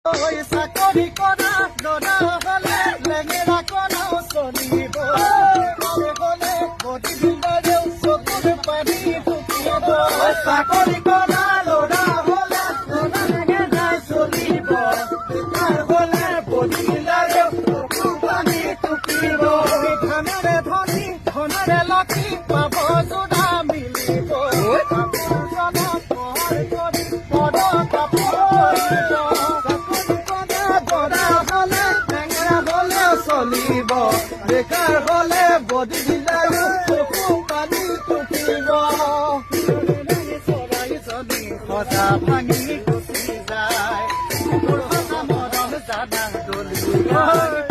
চাকৰি কৰা দৰা হলে লেঙেৰা কণাও চলিব হলে বডি বিল্ডাৰেও চকুৰ পানী ফুকিব চাকৰি কৰা লৰা হলে দৰা লেঙেৰা চলিব বেকাৰ হলে বডি বিল্ডাৰেও চকুৰ পানী ফুকিব ধনেৰে ধনী ধনেৰে লক্ষী পাব যোৰা মিলিব চলিব বেকাৰ হলে বডি বিল্ডাৰেও চকু পানী টুকিব চৰাইজনী সজা ভাঙি গুচি যায় মৰম জানা দলি